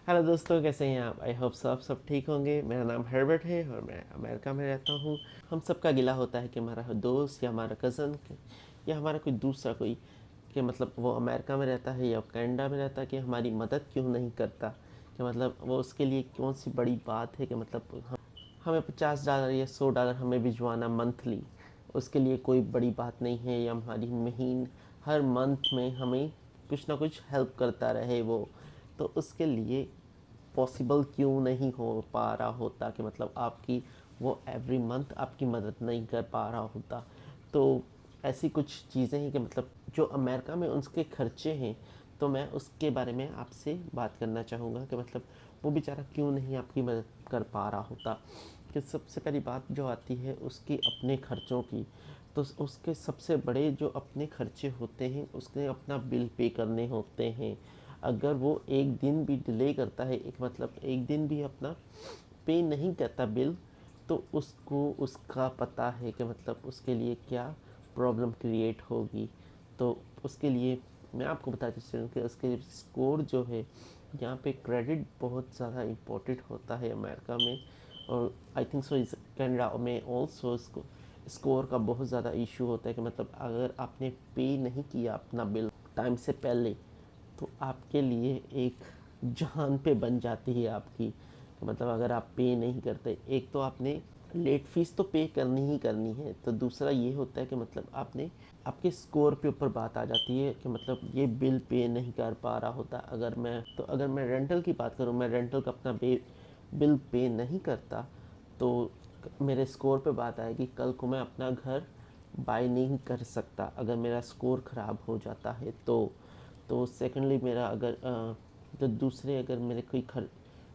Hello दोस्तों, कैसे हैं आप? आई होप सब ठीक होंगे। मेरा नाम हर्बर्ट है और मैं अमेरिका में रहता हूँ। हम सबका गिला होता है कि हमारा दोस्त या हमारा कज़न या हमारा कोई दूसरा कोई कि मतलब वो अमेरिका में रहता है या कनाडा में रहता है कि हमारी मदद क्यों नहीं करता, कि मतलब वो उसके लिए कौन सी बड़ी बात है कि मतलब हमें $50 या $100 हमें भिजवाना मंथली, उसके लिए कोई बड़ी बात नहीं है। या हमारी महीन हर मंथ में हमें कुछ ना कुछ हेल्प करता रहे वो, तो उसके लिए पॉसिबल क्यों नहीं हो पा रहा होता कि मतलब आपकी वो एवरी मंथ आपकी मदद नहीं कर पा रहा होता। तो ऐसी कुछ चीज़ें हैं कि मतलब जो अमेरिका में उसके खर्चे हैं, तो मैं उसके बारे में आपसे बात करना चाहूँगा कि मतलब वो बेचारा क्यों नहीं आपकी मदद कर पा रहा होता। कि सबसे पहली बात जो आती है उसके अपने खर्चों की, तो उसके सबसे बड़े जो अपने खर्चे होते हैं उसके अपना बिल पे करने होते हैं। अगर वो एक दिन भी डिले करता है, एक मतलब एक दिन भी अपना पे नहीं करता बिल, तो उसको उसका पता है कि मतलब उसके लिए क्या प्रॉब्लम क्रिएट होगी। तो उसके लिए मैं आपको बताती चलूँ कि उसके स्कोर जो है, यहाँ पे क्रेडिट बहुत ज़्यादा इम्पोर्टेंट होता है अमेरिका में। और आई थिंक सो इस कनाडा में ऑल्सो स्कोर का बहुत ज़्यादा इशू होता है कि मतलब अगर आपने पे नहीं किया अपना बिल टाइम से पहले, तो आपके लिए एक जान पे बन जाती है आपकी। मतलब अगर आप पे नहीं करते, एक तो आपने लेट फीस तो पे करनी ही करनी है, तो दूसरा ये होता है कि मतलब आपने आपके स्कोर के ऊपर बात आ जाती है कि मतलब ये बिल पे नहीं कर पा रहा होता। अगर मैं रेंटल की बात करूँ, मैं रेंटल का अपना बिल पे नहीं करता, तो मेरे स्कोर पे बात आएगी। कल को मैं अपना घर बाय नहीं कर सकता अगर मेरा स्कोर ख़राब हो जाता है। तो सेकेंडली मेरा तो दूसरे अगर मेरे कोई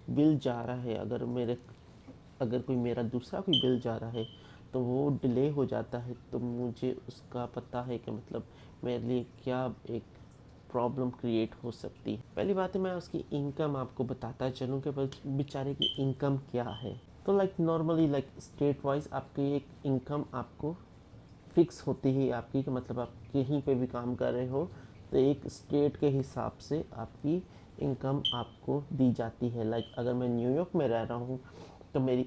बिल जा रहा है, अगर कोई मेरा दूसरा कोई बिल जा रहा है, तो वो डिले हो जाता है, तो मुझे उसका पता है कि मतलब मेरे लिए क्या एक प्रॉब्लम क्रिएट हो सकती है। पहली बात है, मैं उसकी इनकम आपको बताता चलूँ कि बेचारे की इनकम क्या है। तो like normally like state wise आपकी एक इनकम आपको फिक्स होती है आपकी, कि मतलब आप कहीं पे भी काम कर रहे हो तो एक स्टेट के हिसाब से आपकी इनकम आपको दी जाती है। लाइक अगर मैं न्यूयॉर्क में रह रहा हूँ तो मेरी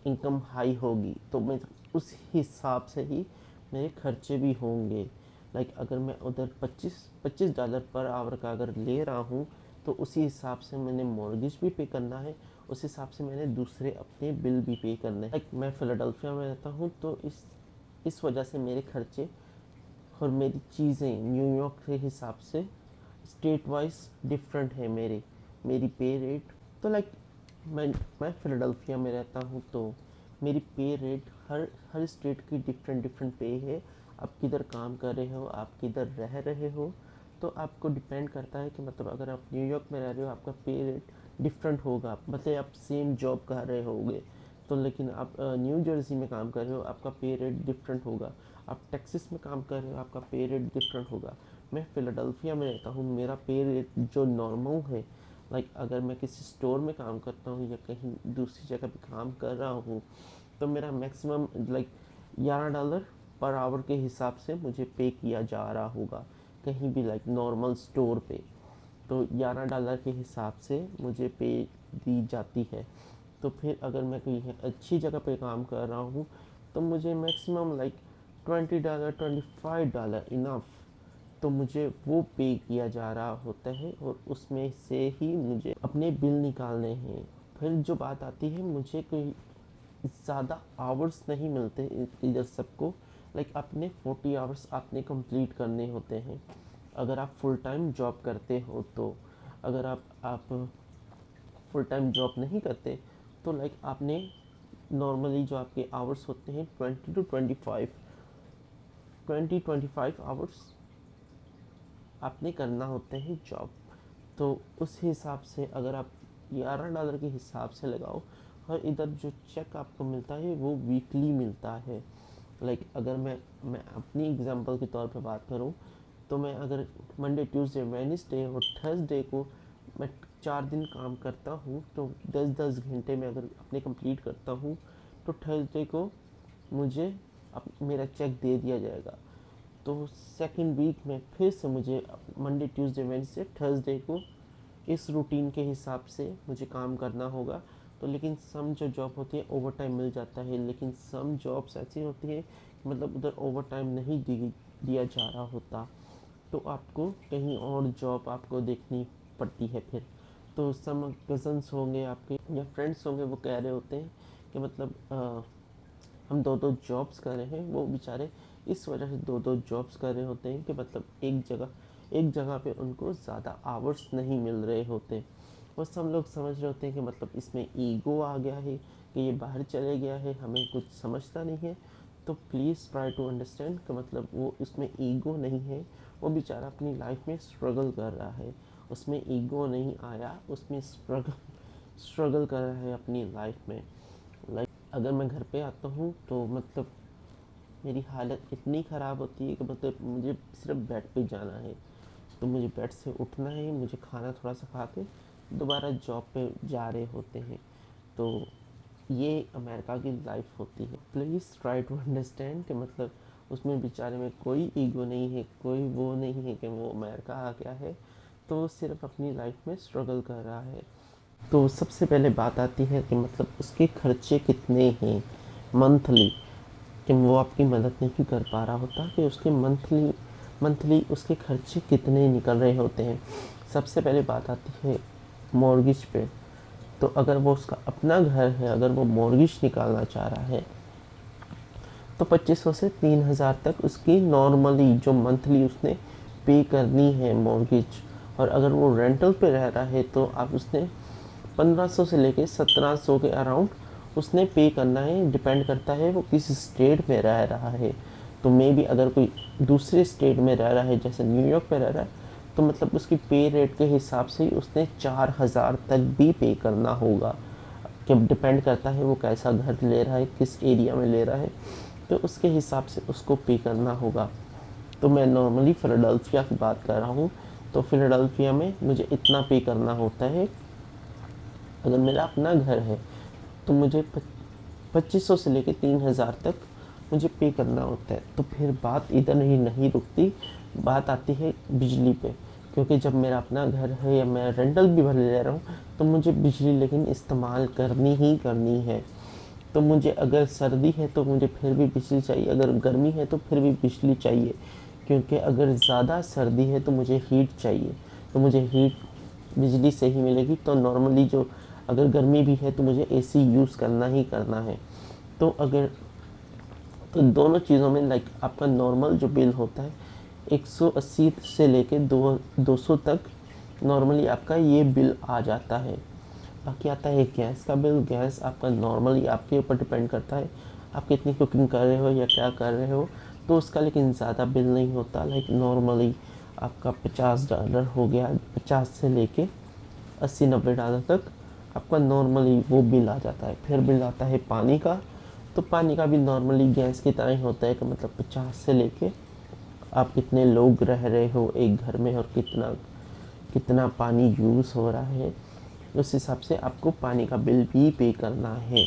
इनकम हाई होगी, तो मैं उस हिसाब से ही मेरे खर्चे भी होंगे। लाइक अगर मैं उधर $25 पर आवर का अगर ले रहा हूँ, तो उसी हिसाब से मैंने मॉर्गेज भी पे करना है, उस हिसाब से मैंने दूसरे अपने बिल भी पे करने हैं। लाइक मैं फिलाडेल्फिया में रहता हूँ, तो इस वजह से मेरे खर्चे और मेरी चीज़ें न्यूयॉर्क के हिसाब से स्टेट वाइज डिफरेंट है। मेरी पे रेट तो लाइक मैं मैं फिलाडेल्फिया में रहता हूँ, तो मेरी पे रेट हर हर स्टेट की डिफरेंट डिफरेंट पे है। आप किधर काम कर रहे हो, आप किधर रह रहे हो, तो आपको डिपेंड करता है कि मतलब अगर आप न्यूयॉर्क में रह रहे हो आपका पे रेट डिफरेंट होगा। मतलब आप सेम जॉब कर रहे होगे, तो लेकिन आप न्यू जर्सी में काम कर रहे हो आपका पे रेट डिफरेंट होगा। आप टेक्सास में काम कर रहे हो आपका पे रेट डिफरेंट होगा। मैं फिलाडेल्फिया में रहता हूँ, मेरा पे रेट जो नॉर्मल है, लाइक अगर मैं किसी स्टोर में काम करता हूँ या कहीं दूसरी जगह पे काम कर रहा हूँ, तो मेरा मैक्सिमम लाइक $11 पर आवर के हिसाब से मुझे पे किया जा रहा होगा कहीं भी, लाइक नॉर्मल स्टोर पे। तो $11 के हिसाब से मुझे पे दी जाती है। तो फिर अगर मैं कोई अच्छी जगह पे काम कर रहा हूँ, तो मुझे मैक्सिमम लाइक $20 $25 इनफ, तो मुझे वो पे किया जा रहा होता है और उसमें से ही मुझे अपने बिल निकालने हैं। फिर जो बात आती है, मुझे कोई ज़्यादा आवर्स नहीं मिलते इधर सबको। लाइक अपने 40 आवर्स आपने कंप्लीट करने होते हैं अगर आप फुल टाइम जॉब करते हो। तो अगर आप फुल टाइम जॉब नहीं करते, तो लाइक आपने नॉर्मली जो आपके आवर्स होते हैं 20 to 25 आवर्स आपने करना होते हैं जॉब। तो उस हिसाब से अगर आप $11 के हिसाब से लगाओ, और इधर जो चेक आपको मिलता है वो वीकली मिलता है। लाइक अगर मैं अपनी एग्जांपल के तौर पे बात करूं, तो मैं अगर मंडे ट्यूसडे वेडनेसडे और थर्सडे को मैं 4 दिन काम करता हूँ, तो 10-10 घंटे में अगर अपने कंप्लीट करता हूँ, तो थर्सडे को मुझे मेरा चेक दे दिया जाएगा। तो सेकंड वीक में फिर से मुझे मंडे ट्यूसडे वेडनेसडे थर्सडे को इस रूटीन के हिसाब से मुझे काम करना होगा। तो लेकिन सम जो जॉब होती है ओवर टाइम मिल जाता है, लेकिन सम जॉब्स ऐसी होती है कि मतलब उधर ओवर टाइम नहीं दिया जा रहा होता, तो आपको कहीं और जॉब आपको देखनी पड़ती है फिर। तो सम कज़न्स होंगे आपके या फ्रेंड्स होंगे, वो कह रहे होते हैं कि मतलब हम दो दो जॉब्स कर रहे हैं। वो बेचारे इस वजह से दो दो जॉब्स कर रहे होते हैं कि मतलब एक जगह पे उनको ज़्यादा आवर्स नहीं मिल रहे होते। और सब लोग समझ रहे होते हैं कि मतलब इसमें ईगो आ गया है, कि ये बाहर चले गया है, हमें कुछ समझता नहीं है। तो प्लीज़ ट्राई टू अंडरस्टैंड कि मतलब वो इसमें ईगो नहीं है, वो बेचारा अपनी लाइफ में स्ट्रगल कर रहा है। उसमें ईगो नहीं आया, उसमें स्ट्रगल कर रहा है अपनी लाइफ में। लाइक अगर मैं घर पे आता हूँ तो मतलब मेरी हालत इतनी ख़राब होती है कि मतलब मुझे सिर्फ बेड पे जाना है। तो मुझे बेड से उठना है, मुझे खाना थोड़ा सा खा के दोबारा जॉब पे जा रहे होते हैं। तो ये अमेरिका की लाइफ होती है। प्लीज़ ट्राई टू अंडरस्टैंड कि मतलब उसमें बेचारे में कोई ईगो नहीं है, कोई वो नहीं है कि वो अमेरिका आ गया है, तो वो सिर्फ अपनी लाइफ में स्ट्रगल कर रहा है। तो सबसे पहले बात आती है कि मतलब उसके खर्चे कितने हैं मंथली, कि वो आपकी मदद नहीं कर पा रहा होता कि उसके मंथली मंथली उसके खर्चे कितने निकल रहे होते हैं। सबसे पहले बात आती है मॉर्गेज पे। तो अगर वो उसका अपना घर है, अगर वो मॉर्गेज निकालना चाह रहा है, तो 2500 से 3000 तक उसकी नॉर्मली जो मंथली उसने पे करनी है मॉर्गेज। और अगर वो रेंटल पे रह रहा है तो आप उसने 1500 से लेके 1700 के अराउंड उसने पे करना है। डिपेंड करता है वो किस स्टेट में रह रहा है। तो मे भी अगर कोई दूसरे स्टेट में रह रहा है, जैसे न्यूयॉर्क में रह रहा है, तो मतलब उसकी पे रेट के हिसाब से ही उसने 4000 तक भी पे करना होगा। कि डिपेंड करता है वो कैसा घर ले रहा है, किस एरिया में ले रहा है, तो उसके हिसाब से उसको पे करना होगा। तो मैं नॉर्मली फिलाडेल्फिया की बात कर रहा हूँ। तो फिलाडेल्फिया में मुझे इतना पे करना होता है। अगर मेरा अपना घर है तो मुझे 2500 से लेकर 3000 तक मुझे पे करना होता है। तो फिर बात इधर ही नहीं रुकती, बात आती है बिजली पे। क्योंकि जब मेरा अपना घर है या मैं रेंटल भी भर ले रहा हूँ, तो मुझे बिजली लेकिन इस्तेमाल करनी ही करनी है। तो मुझे अगर सर्दी है तो मुझे फिर भी बिजली चाहिए, अगर गर्मी है तो फिर भी बिजली चाहिए। क्योंकि अगर ज़्यादा सर्दी है तो मुझे हीट चाहिए, तो मुझे हीट बिजली से ही मिलेगी। तो नॉर्मली जो अगर गर्मी भी है तो मुझे एसी यूज़ करना ही करना है। तो अगर तो दोनों चीज़ों में लाइक आपका नॉर्मल जो बिल होता है 180 से लेके 200 तक नॉर्मली आपका ये बिल आ जाता है। बाकी आता है गैस का बिल। गैस आपका नॉर्मली आपके ऊपर डिपेंड करता है आप कितनी कुकिंग कर रहे हो या क्या कर रहे हो, तो उसका लेकिन ज़्यादा बिल नहीं होता। लाइक नॉर्मली आपका $50 हो गया, 50 से लेके 80-90 डॉलर तक आपका नॉर्मली वो बिल आ जाता है। फिर बिल आता है पानी का। तो पानी का भी नॉर्मली गैस की तरह ही होता है कि मतलब 50 से लेके आप कितने लोग रह रहे हो एक घर में और कितना कितना पानी यूज़ हो रहा है, उस हिसाब से आपको पानी का बिल भी पे करना है।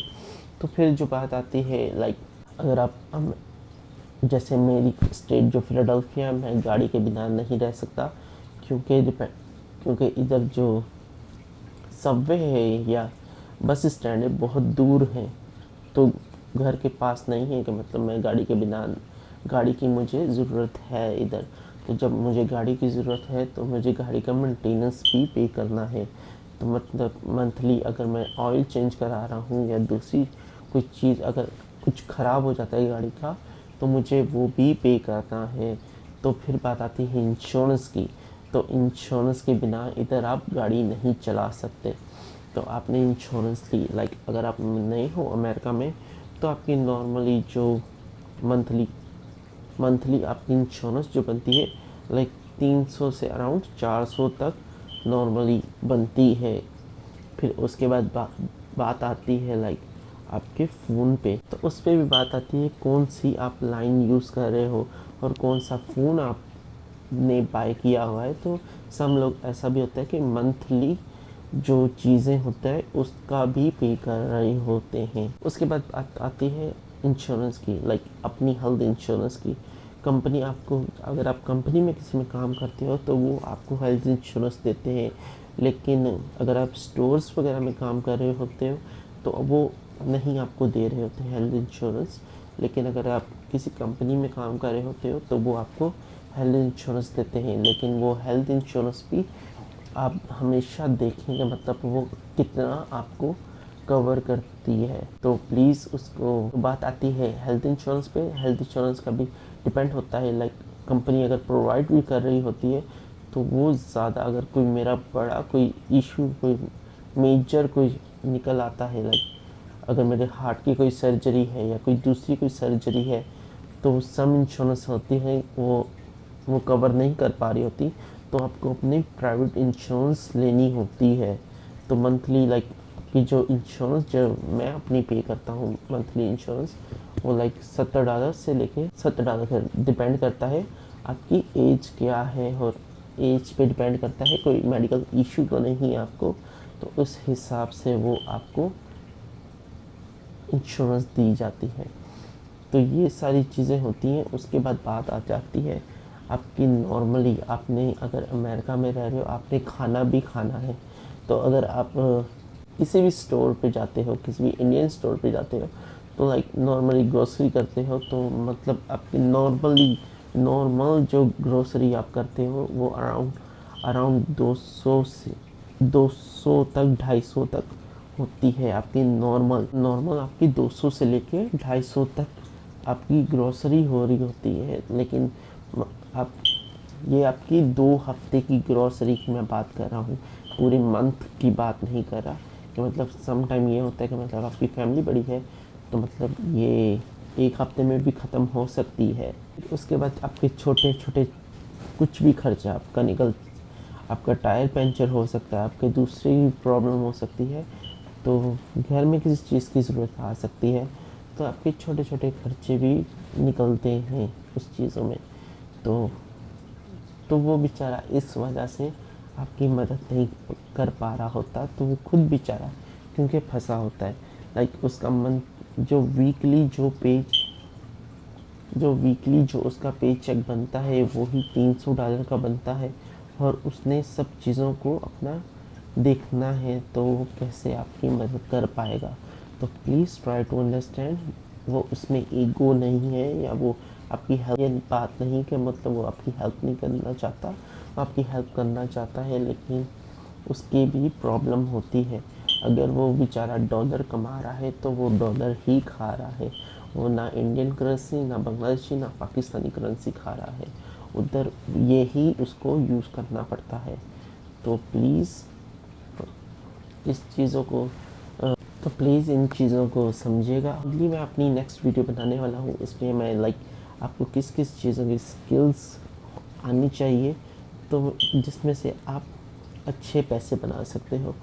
तो फिर जो बात आती है लाइक अगर आप जैसे मेरी स्टेट जो फिलाडेल्फिया, मैं गाड़ी के बिना नहीं रह सकता। क्योंकि क्योंकि इधर जो सबवे है या बस स्टैंड है बहुत दूर है। तो घर के पास नहीं है कि मतलब मैं गाड़ी के बिना, गाड़ी की मुझे ज़रूरत है इधर। तो जब मुझे गाड़ी की ज़रूरत है तो मुझे गाड़ी का मेंटेनेंस भी पे करना है। तो मतलब मंथली अगर मैं ऑयल चेंज करा रहा हूँ या दूसरी कोई चीज़ अगर कुछ ख़राब हो जाता है गाड़ी का, तो मुझे वो भी पे करना है। तो फिर बात आती है इंश्योरेंस की। तो इंश्योरेंस के बिना इधर आप गाड़ी नहीं चला सकते। तो आपने इंश्योरेंस ली, लाइक अगर आप नए हो अमेरिका में, तो आपकी नॉर्मली जो मंथली मंथली आपकी इंश्योरेंस जो बनती है लाइक 300 से अराउंड 400 तक नॉर्मली बनती है। फिर उसके बाद बात आती है लाइक आपके फ़ोन पे। तो उस पर भी बात आती है कौन सी आप लाइन यूज़ कर रहे हो और कौन सा फ़ोन आपने बाय किया हुआ है। तो सब लोग ऐसा भी होता है कि मंथली जो चीज़ें होता है उसका भी पे कर रहे होते हैं। उसके बाद बात आती है इंश्योरेंस की, लाइक अपनी हेल्थ इंश्योरेंस की। अगर आप कंपनी में किसी में काम करते हो तो वो आपको हेल्थ इंश्योरेंस देते हैं। लेकिन अगर आप स्टोर्स वगैरह में काम कर रहे होते हो तो वो नहीं आपको दे रहे होते हेल्थ इंश्योरेंस। लेकिन अगर आप किसी कंपनी में काम कर रहे होते हो तो वो आपको हेल्थ इंश्योरेंस देते हैं। लेकिन वो हेल्थ इंश्योरेंस भी आप हमेशा देखेंगे मतलब वो कितना आपको कवर करती है। तो प्लीज़ उसको बात आती है हेल्थ इंश्योरेंस पे, हेल्थ इंश्योरेंस का भी डिपेंड होता है। लाइक कंपनी अगर प्रोवाइड भी कर रही होती है तो वो ज़्यादा, अगर कोई मेरा बड़ा कोई इशू, कोई मेजर कोई निकल आता है, लाइक अगर मेरे हार्ट की कोई सर्जरी है या कोई दूसरी कोई सर्जरी है, तो सम इंश्योरेंस होती है वो कवर नहीं कर पा रही होती, तो आपको अपनी प्राइवेट इंश्योरेंस लेनी होती है। तो मंथली लाइक कि जो इंश्योरेंस जो मैं अपनी पे करता हूँ मंथली इंश्योरेंस, वो लाइक $70 से लेके $70 का डिपेंड करता है आपकी एज क्या है, और एज पे डिपेंड करता है, कोई मेडिकल इशू तो नहीं है आपको, तो उस हिसाब से वो आपको इंश्योरेंस दी जाती है। तो ये सारी चीज़ें होती हैं। उसके बाद बात आ जाती है आपकी नॉर्मली, आपने अगर अमेरिका में रह रहे हो, आपने खाना भी खाना है, तो अगर आप किसी भी स्टोर पे जाते हो, किसी भी इंडियन स्टोर पे जाते हो, तो लाइक नॉर्मली ग्रोसरी करते हो, तो मतलब आपकी नॉर्मल जो ग्रोसरी आप करते हो वो अराउंड अराउंड 200 से 200 तक 250 तक होती है आपकी नॉर्मल नॉर्मल आपकी 200 से लेके 250 तक आपकी ग्रोसरी हो रही होती है। लेकिन आप ये आपकी 2 हफ्ते की ग्रोसरी की मैं बात कर रहा हूँ, पूरे मंथ की बात नहीं कर रहा। कि मतलब सम टाइम ये होता है कि मतलब आपकी फैमिली बड़ी है, तो मतलब ये 1 हफ्ते में भी ख़त्म हो सकती है। उसके बाद आपके छोटे छोटे कुछ भी खर्चा आपका आपका टायर पंचर हो सकता है, आपके दूसरी प्रॉब्लम हो सकती है, तो घर में किसी चीज़ की ज़रूरत आ सकती है, तो आपके छोटे छोटे खर्चे भी निकलते हैं उस चीज़ों में। तो वो बेचारा इस वजह से आपकी मदद नहीं कर पा रहा होता, तो वो खुद बेचारा क्योंकि फंसा होता है। लाइक उसका मन जो वीकली जो उसका पे चेक बनता है वो ही $300 का बनता है, और उसने सब चीज़ों को अपना देखना है, तो वो कैसे आपकी मदद कर पाएगा। तो प्लीज़ ट्राई टू अंडरस्टैंड, वो उसमें ईगो नहीं है, या वो आपकी हेल्प, ये बात नहीं कि मतलब वो आपकी हेल्प नहीं करना चाहता, वो आपकी हेल्प करना चाहता है, लेकिन उसकी भी प्रॉब्लम होती है। अगर वो बेचारा डॉलर कमा रहा है तो वो डॉलर ही खा रहा है, वो ना इंडियन करेंसी, ना बांग्लादेशी, ना पाकिस्तानी करेंसी खा रहा है, उधर ये ही उसको यूज़ करना पड़ता है। तो प्लीज़ इस चीज़ों को तो प्लीज़ इन चीज़ों को समझिएगा। अगली मैं अपनी नेक्स्ट वीडियो बनाने वाला हूँ, इसमें मैं लाइक आपको किस किस चीज़ों की स्किल्स आनी चाहिए, तो जिसमें से आप अच्छे पैसे बना सकते हो।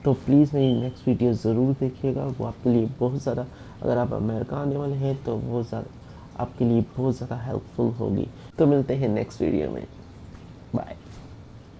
तो प्लीज़ मेरी नेक्स्ट वीडियो ज़रूर देखिएगा, वो आपके लिए बहुत ज़्यादा, अगर आप अमेरिका आने वाले हैं तो वो ज़्यादा आपके लिए बहुत ज़्यादा हेल्पफुल होगी। तो मिलते हैं नेक्स्ट वीडियो में, बाय।